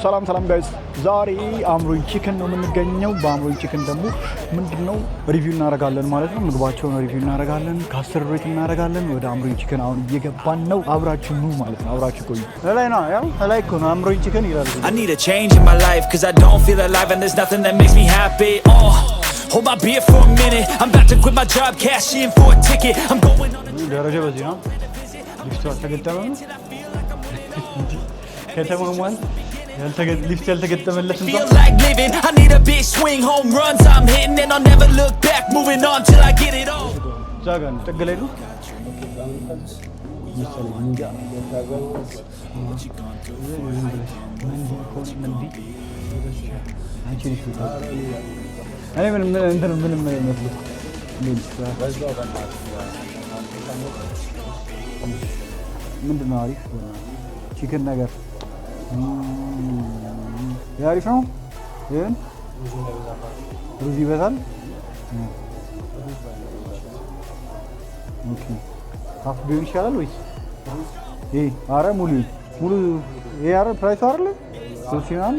ሰላም ጋይስ ዛሬ አምሮኝ ቺክን ነው የምንገኘው። በአምሮኝ ቺክን ደግሞ ምንድነው ሪቪው እናደርጋለን ማለት ነው። ምግባቸውን ሪቪው እናደርጋለን፣ ካስተር ሬት እናደርጋለን። ወደ አምሮኝ ቺክን አሁን እየገባን ነው። አብራችሁ ኑ ማለት ነው። አብራችሁ ቆዩ። ላይ ነው ያው ላይ እኮ ነው አምሮኝ ቺክን ይላል። I need a change in my life cuz I don't feel alive and there's nothing that makes me happy. Hold my beer for a minute. I'm about to quit my job, cash in for a ticket. I'm going on a ደረጃ በዚህ ነው ተገጠመ ከተማማን ሊፍት ያልተገጠመለት እንኳን feel like living. I need a big swing, home runs I'm hitting and I'll never look back. Moving on till I get it all. ዛጋን ጥግ ላይ ነው ምንድን ነው አሪፍ ቺክን ነገር ያሪፍ ነው። ይሄን ሩዝ ይበዛል። ኦኬ ካፍ ቢሆን ይሻላል ወይስ ይሄ? አረ ሙሉ ይሄ አረ ፕራይስ አይደለ ሶሲናል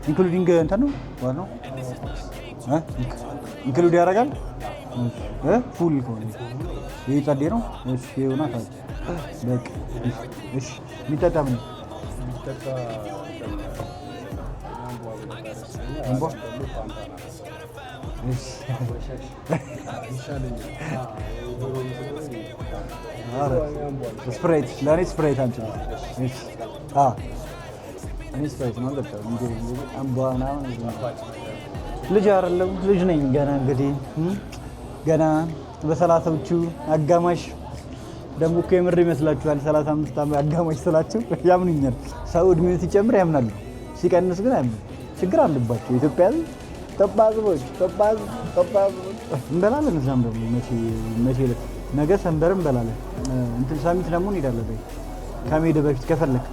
ኢንክሉዲንግ እንትን ነው ዋናው ኢንክሉድ ያደርጋል ፉል ከሆነ ይሄ ጸዴ ነው። እሺ ይሁና ታች በቃ እሺ የሚጠጣ ምን የሚጠጣ አምቦ እሺ ስፕራይት ለኔ ስፕራይት አንቺ እሺ እኔ ስፕራይት ነው በጣም እንግዲህ አምቦና ልጅ አይደለም ልጅ ነኝ ገና እንግዲህ ገና በሰላሳዎቹ አጋማሽ ደግሞ እኮ የምር ይመስላችኋል 35 ዓመት አጋማሽ ስላችሁ ያምኑኛል። ሰው እድሜው ሲጨምር ያምናሉ፣ ሲቀንስ ግን አያምኑ። ችግር አለባቸው ኢትዮጵያ ተባዝቦች እንበላለን። እዛም ደግሞ መቼ ነገ ሰንበር እንበላለን። እንትን ሳሚት ደግሞ እንሄዳለን ከመሄድ በፊት ከፈለክ።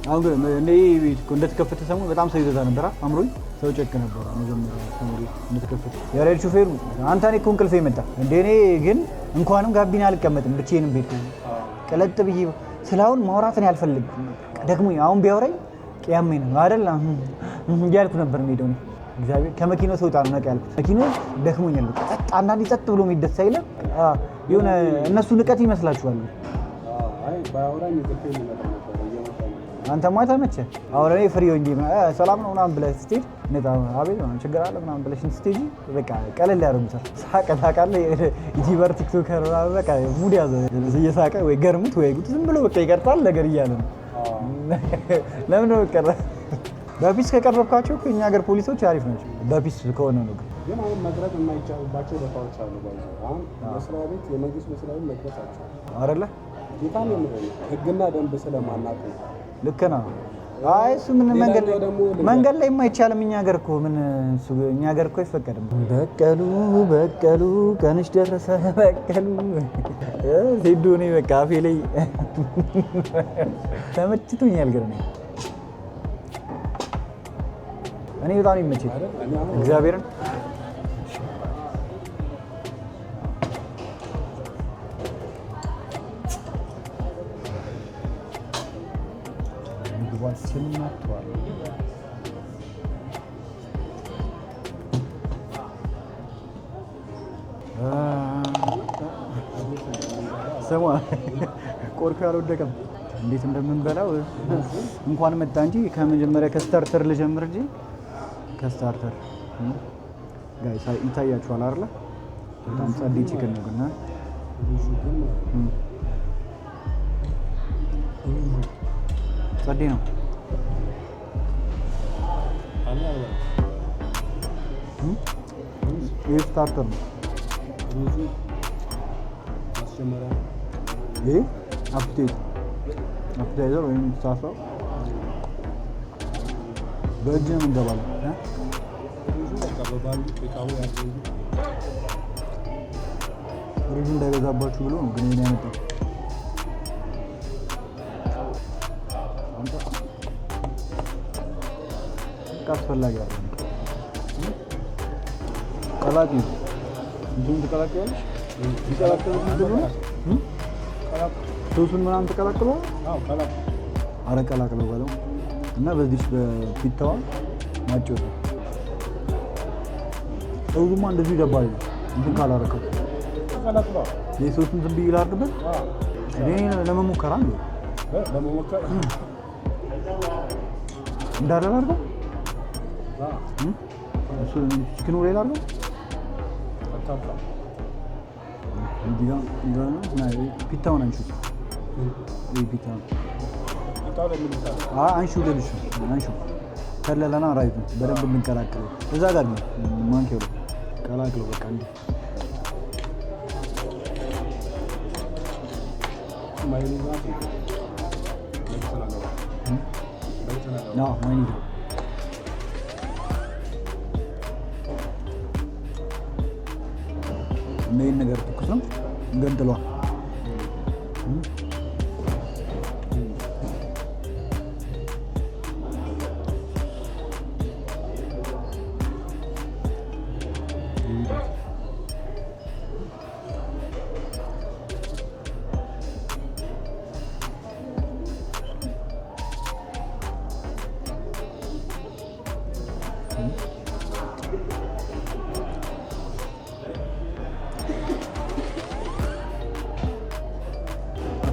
አሁን ግን እኔ ቤት እንደተከፈተ ሰሞን በጣም ሰው ይዘዛ ነበር። አምሮኝ ሰው ጨክ ነበር መጀመሪያ ሰሞን እንደተከፈተ ያሬድ ሹፌሩ አንተ እኔ እኮ እንቅልፌ መጣ እንደ እኔ ግን እንኳንም ጋቢና አልቀመጥም ብቻዬንም ቤት ቀለጥ ብዬ ስላውን ማውራትን ያልፈልግ ደግሞ አሁን ቢያወራኝ ቅያሜ ነው አይደል እያልኩ ነበር የምሄደው። እግዚአብሔር ከመኪናው ተውጣ ነው ነቃ ያልኩት። መኪናው ደክሞኛል። ጸጥ አንዳንዴ ጸጥ ብሎ የሚደስ አይደለም የሆነ እነሱ ንቀት ይመስላችኋል። አይ ባያወራኝ እንቅልፌ ይመጣ ነበር። አንተ ማታ መቼ አውራኔ ፍሪ ሆኜ ሰላም ነው ምናምን ብለህ ስትሄድ ነጣ አቤት ነው ችግር አለ ምናምን ብለሽ ስትሄጂ በቃ ቀለል ያደርጉታል። ታውቃለህ ዩቲዩበር ቲክቶከር በቃ ሙድ ያዘ እየሳቀ ወይ ገርሙት ወይ ጉድ ዝም ብሎ በቃ ይቀርጣል ነገር እያለ ነው። ለምን ነው ቀረ? በፊት ከቀረብካቸው እኛ ሀገር ፖሊሶች አሪፍ ናቸው። በፊት ከሆነ ነው ግን አሁን መቅረጥ የማይቻልባቸው ቦታዎች አሉ። አሁን መስሪያ ቤት የመንግስት መስሪያ ቤት መቅረጻቸው አይደለ ጌታን የምንለው ህግና ደንብ ስለማናውቅ ነው። ልክ ነው። አይ እሱ ምን መንገድ ላይ የማይቻልም እኛ ሀገር እኮ ምን እሱ እኛ ሀገር እኮ አይፈቀድም። በቀሉ ቀንሽ ደረሰ በቀሉ ዜዶ ነው በቃ አፌ ላይ ተመችቶኛል። ግን እኔ በጣም ይመችኝ እግዚአብሔርን ስንማቷል ሰማ ቆርኮ ያልወደቀም እንዴት እንደምንበላው እንኳን መጣ እንጂ ከመጀመሪያ ከስታርተር ልጀምር እንጂ ከስታርተር ጋይስ ይታያችኋል አይደል? በጣም ጸዴ ቺክን ነው ግን ጸዴ ነው። ይህ ስታርተር ነው። ይህ አፕታይዘር ወይም ሳሳው በእጅ ነው የምንገባለው። ሩዙ እንዳይበዛባችሁ ብሎ ነው ግን ይሄን ያመጣው። አስፈላጊ አይደለም። ቀላቂ እንትን ትቀላቅያለሽ ይቀላቅያለሽ ሶሱን ምናምን ተቀላቅሎ አረቀላቅለው ባለው እና በዚህ በፒታዋ ማጮት ሩዙማ እንደዚህ ደባል ነው እንትን ካላረከው ተቀላቅለው የሶስቱን ዝም ብዬ ላድርግበት እኔ ለመሞከር አንዱ ለመሞከር እንዳለ ላድርገው እሱ ቺክኑ ላይ ላድርገው አታጣ እንዲያ ነው ፒታውን አንሹ ፒታውን አንሹ ልልሽ አንሹ ከለለና ራይቱ በደንብ እንቀላቅለው እዛ ጋር ነው ማንኪያው ቀላቅለው በቃ እንዴ ማይኒዛ ነው ማይኒዛ ምን ነገር ትኩስ ነው እንገንጥሏ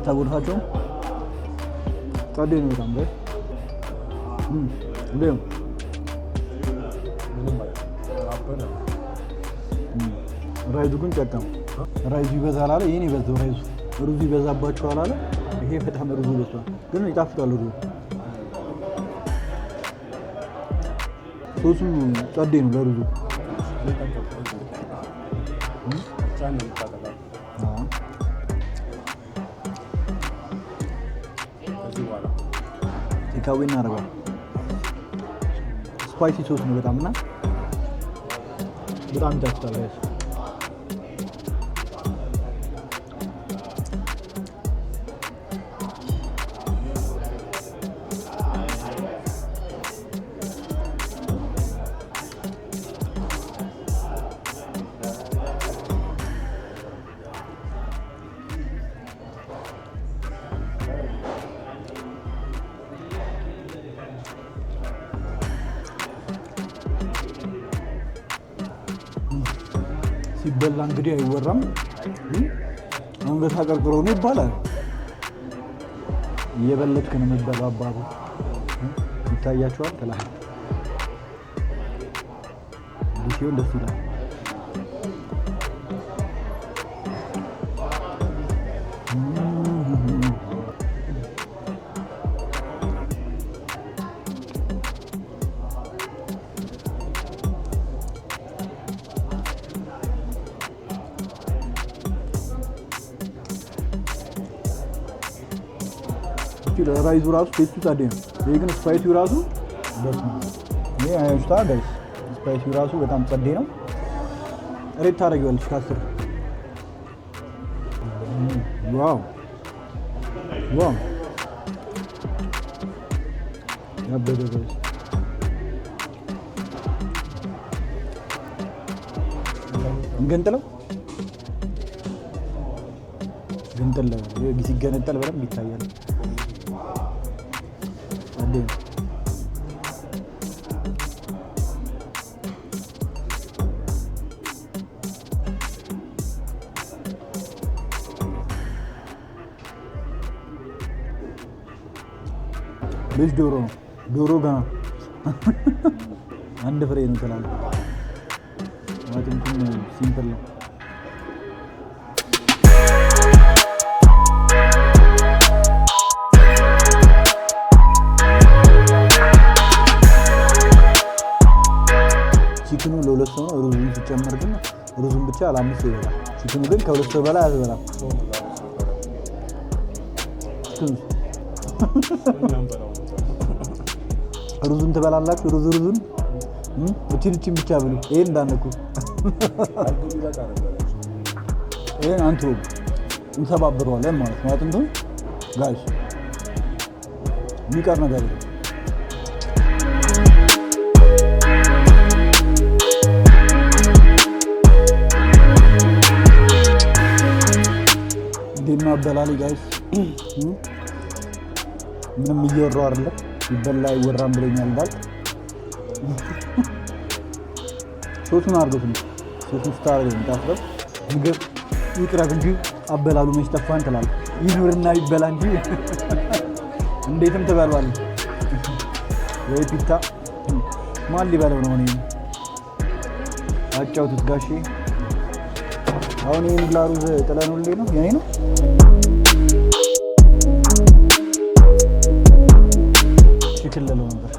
ታጉርፋቸው ታዲያ ነው በጣም በይ እንዴ ራይዙ ግን ጨቀም ራይዙ ይበዛል አለ ይሄን ይበዛው ራይዙ ሩዙ ይበዛባቸዋል አለ ይሄ በጣም ሩዙ በዝቷል ግን ይጣፍጣል ሩዙ ሶሱ ጸዴ ነው ለሩዙ ቴካዌ እናደርጋለን ስፓይሲ ሶስ ነው በጣም እና በጣም ይጣፍጣል ጋይስ ሲበላ እንግዲህ አይወራም አንገት አቀርቅሮ ነው ይባላል እየበለጥክ ነው የምትበላው አባቡ ይታያችኋል ከላይ ሲሆን ደስ ይላል ራይዙ ራሱ ቴስቱ ጸዴ ነው ይሄ ግን ስፓይሲው ራሱ በስመ አብ ይሄ አይሽታ ጋይስ ስፓይሲው ራሱ በጣም ጸዴ ነው ሬት ታደርጊዋለሽ ከ10 ዋው ዋው ያበደ ጋይስ እንገንጥለው ገንጥል ሲገነጠል በደንብ ይታያል ልጅ ዶሮ ነው ዶሮ ገና አንድ ፍሬ ነው ትላለህ ማለትም ሲምፕል ነው ቺክኑ ለሁለት ሰው ነው ሩዙን ሲጨመር ግን ሩዙን ብቻ ለአምስት ሰው ይበላል ቺክኑ ግን ከሁለት ሰው በላይ አያስበላም ሩዙን ትበላላችሁ ሩዙን እቺን ብቻ ብሉ ይሄን እንዳነኩ ይሄን አንቱ እንሰባብረዋለን ማለት ነው አጥንቱ ጋይስ የሚቀር ነገር ነው ዲና አበላሊ ጋይስ ምንም እየወራሁ አይደለም ይበላ ይወራም ብለኛል እንዳል ሶቱን አድርጎት ነው ሶቱን ስታደርገው እንዳትረፍ ምግብ ይቅረብ እንጂ አበላሉ መች ጠፋን ትላለህ ይኑርና ይበላ እንጂ እንዴትም ትበላዋለህ ወይ ፒታ ማን ሊበላው ነው እኔ አጫውቱት ጋሼ አሁን ይሄን ላሩዝ ጥለኑልኝ ነው የኔ ነው ቺክን ልለው ነበር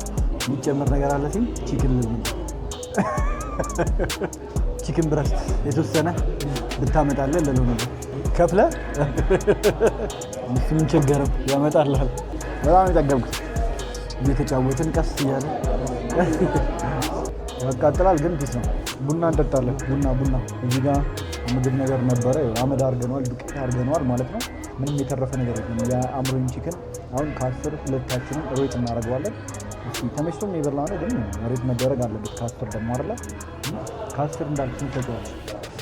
የሚጨምር ነገር አለ ሲል ቺክን ልለው ነበር ቺክን ብረስት የተወሰነ ብታመጣለህ ልለው ነበር ከፍለ ምን ቸገረው ያመጣልሃል በጣም የጠገብኩት እየተጫወትን ቀስ እያለ ያቃጥላል ግን ፒስ ነው ቡና እንጠጣለን ቡና እዚህ ጋር ምግብ ነገር ነበረ አመድ አድርገነዋል ዱቄት አድርገነዋል ማለት ነው ምንም የተረፈ ነገር የለም የአምሮኝ ቺክን አሁን ከ10 ሁለታችንን ሬት እናደርገዋለን እስኪ ተመችቶም የበላነው ግን ሬት መደረግ አለበት ከ10 ደግሞ አይደለ ከ10 እንዳልኩኝ ተጫዋች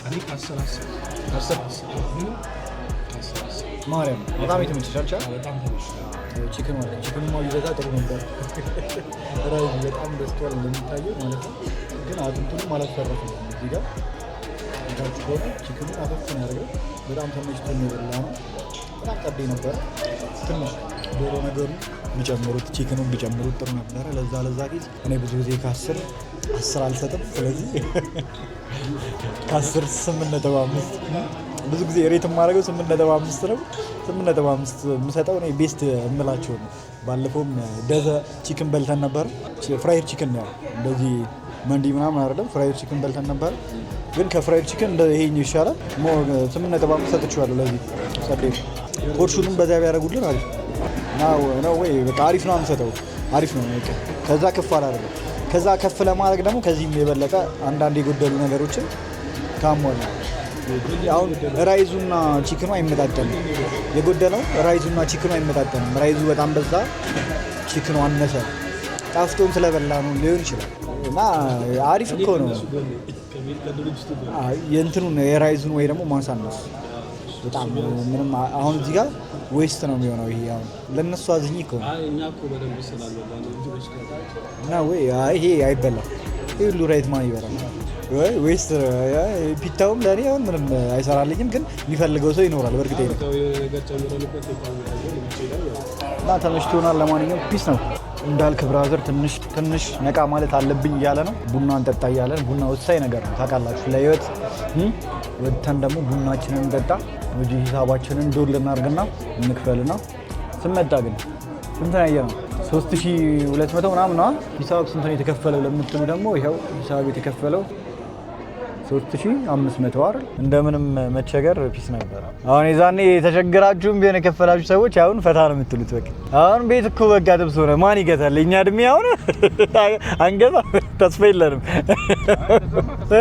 እኔ ከ10 ማርያም በጣም የተመቸሻል በጣም ተመችቷል ቺክን ማለት ቺክን ቢበዛ ጥሩ ነበር ራይ በጣም ደስቷል እንደሚታየው ማለት ነው ግን አጥንቱንም አላስፈረፈም እዚህ ጋር ታች ሆነ ቺክኑ አፈፍን ያደርገው በጣም ተመችቶኝ የበላነው በጣም ጠዴ ነበር ትንሽ ዶሮ ነገሩ ቢጨምሩት ቺክኑን ቢጨምሩት ጥሩ ነበር ለዛ ጊዜ እኔ ብዙ ጊዜ ከ10 አልሰጥም ስለዚህ ከ10 8.5 ብዙ ጊዜ ሬት የማደርገው 8.5 ነው 8.5 የምሰጠው እኔ ቤስት እምላቸው ነው ባለፈውም ደዘ ቺክን በልተን ነበር ፍራይድ ቺክን ነው እንደዚህ መንዲ ምናምን አይደለም ፍራይድ ቺክን በልተን ነበር ግን ከፍራይድ ቺክን ይሄኛው ይሻላል 8.5 ሰጥቼዋለሁ ለዚህ ሰደይ ፖርሽኑን በዛ ቢያደርጉልን አሪፍ ነው ወይ በቃ አሪፍ ነው የምሰጠው አሪፍ ነው በቃ ከዛ ከፍ አላደረገው ከዛ ከፍ ለማድረግ ደግሞ ከዚህም የበለጠ አንዳንድ የጎደሉ ነገሮችን ካሟላ አሁን ራይዙና ቺክኑ አይመጣጠንም የጎደለው ራይዙና ቺክኑ አይመጣጠንም ራይዙ በጣም በዛ ቺክኑ አነሰ ጣፍጦን ስለበላ ነው ሊሆን ይችላል እና አሪፍ እኮ ነው የእንትኑን የራይዙን ወይ ደግሞ ማሳነስ በጣም ምንም አሁን እዚህ ጋር ዌስት ነው የሚሆነው ይሄ አሁን ለነሱ አዝኝ እኮ ነው እኛ እኮ በደንብ ስላልበላን እና ወይ ይሄ አይበላም ይሄ ሁሉ ራይት ማን ይበላል ወይ ዌስት ፒታውም ለኔ አሁን ምንም አይሰራልኝም ግን የሚፈልገው ሰው ይኖራል በእርግጠኝነት እና ተመችቶናል ለማንኛውም ፒስ ነው እንዳልክ ብራዘር ትንሽ ነቃ ማለት አለብኝ እያለ ነው ቡና እንጠጣ እያለን ቡና ወሳኝ ነገር ነው ታውቃላችሁ ለህይወት ወጥተን ደግሞ ቡናችንን እንጠጣ ወዲህ ሂሳባችንን ዶል እናርግና እንክፈልና ስመጣ ግን ስንት ነው ያየነው 3200 ምናምን ነው ሂሳብ ስንት ነው የተከፈለው ለምትሉ ደግሞ ይሄው ሂሳብ የተከፈለው 3500 አይደል እንደምንም መቸገር ፒስ ነበር አሁን የዛኔ የተቸገራችሁም ቢሆን የከፈላችሁ ሰዎች አሁን ፈታ ነው የምትሉት በቃ አሁን ቤት እኮ በቃ ጥብስ ሆነ ማን ይገዛል እኛ እድሜ አሁን አንገዛ ተስፋ የለንም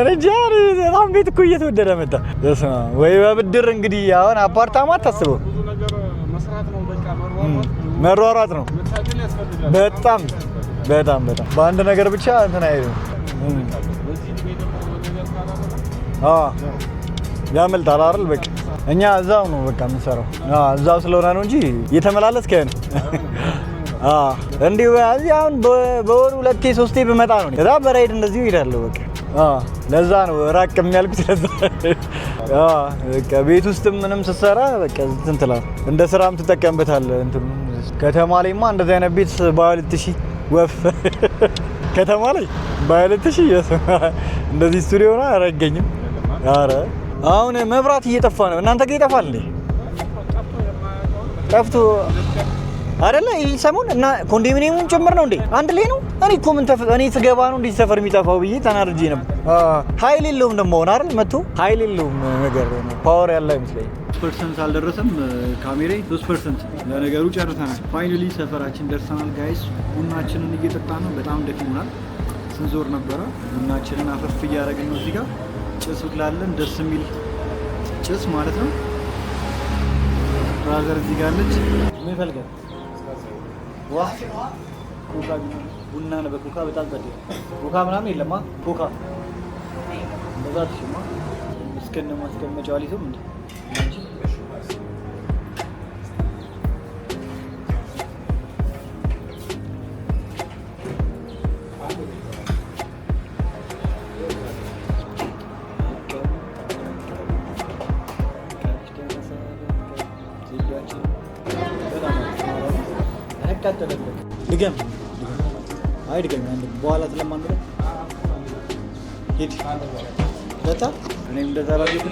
ረጃሪ በጣም ቤት እኮ እየተወደደ መጣ ወይ በብድር እንግዲህ አሁን አፓርታማ ታስበው መሯሯጥ ነው በጣም በአንድ ነገር ብቻ እንትን አይደለም ያመልጣል አይደል በቃ እኛ እዛው ነው በቃ የምንሰራው እዛው ስለሆነ ነው እንጂ እየተመላለስክ ነው እንዲሁ አሁን በወር 2-3 ብመጣ ነው ከዛ በራይድ እንደዚህ ይሄዳለሁ በቃ ለዛ ነው ራቅ የሚያልኩት ለዛ በቃ ቤት ውስጥ ምንም ስትሰራ በቃ እንትን ትላለህ እንደ ስራም ትጠቀምበታለህ እንትን ከተማ ላይማ እንደዚህ አይነት ቤት በ2000 ወፍ ከተማ ላይ በ2000 እንደዚህ ስቱዲዮ ነው አያረገኝም ኧረ አሁን መብራት እየጠፋ ነው እናንተ ጋር ይጠፋል እንዴ ጠፍቶ አይደለ ይሄ ሰሞን እና ኮንዶሚኒየሙን ጭምር ነው እንዴ አንድ ላይ ነው እኔ እኮ ምን እኔ ስገባ ነው እንዴ ሰፈር የሚጠፋው ብዬ ተናርጄ ነበር ኃይል የለውም ደግሞ ሆነ አይደል መጥቶ ኃይል የለውም ነገር ነው ፓወር ያለ አይመስለኝ 3% አልደረሰም ካሜራዬ 3% ለነገሩ ጨርሰናል ፋይናሊ ሰፈራችን ደርሰናል ጋይስ ቡናችንን እየጠጣን ነው በጣም ደክሞናል ስንዞር ነበረ ቡናችንን አፈፍ እያደረግን ነው እዚህ ጋር ጭስ ብላለን ደስ የሚል ጭስ ማለት ነው ብራዘር እዚህ ጋር አለች ምን ፈልገህ ዋህ ኮካ ቡና ነው በኮካ በጣም ጠዴ ኮካ ምናምን የለማ ኮካ እንደዛ ትሽማ እስከነ ማስቀመጫው ሊሶም እንዴ አቃጠለልህ። ድገም አይ ድገም አንድ በኋላ ስለማንለው ሂድ ለታ እኔም እንደዛ ባለው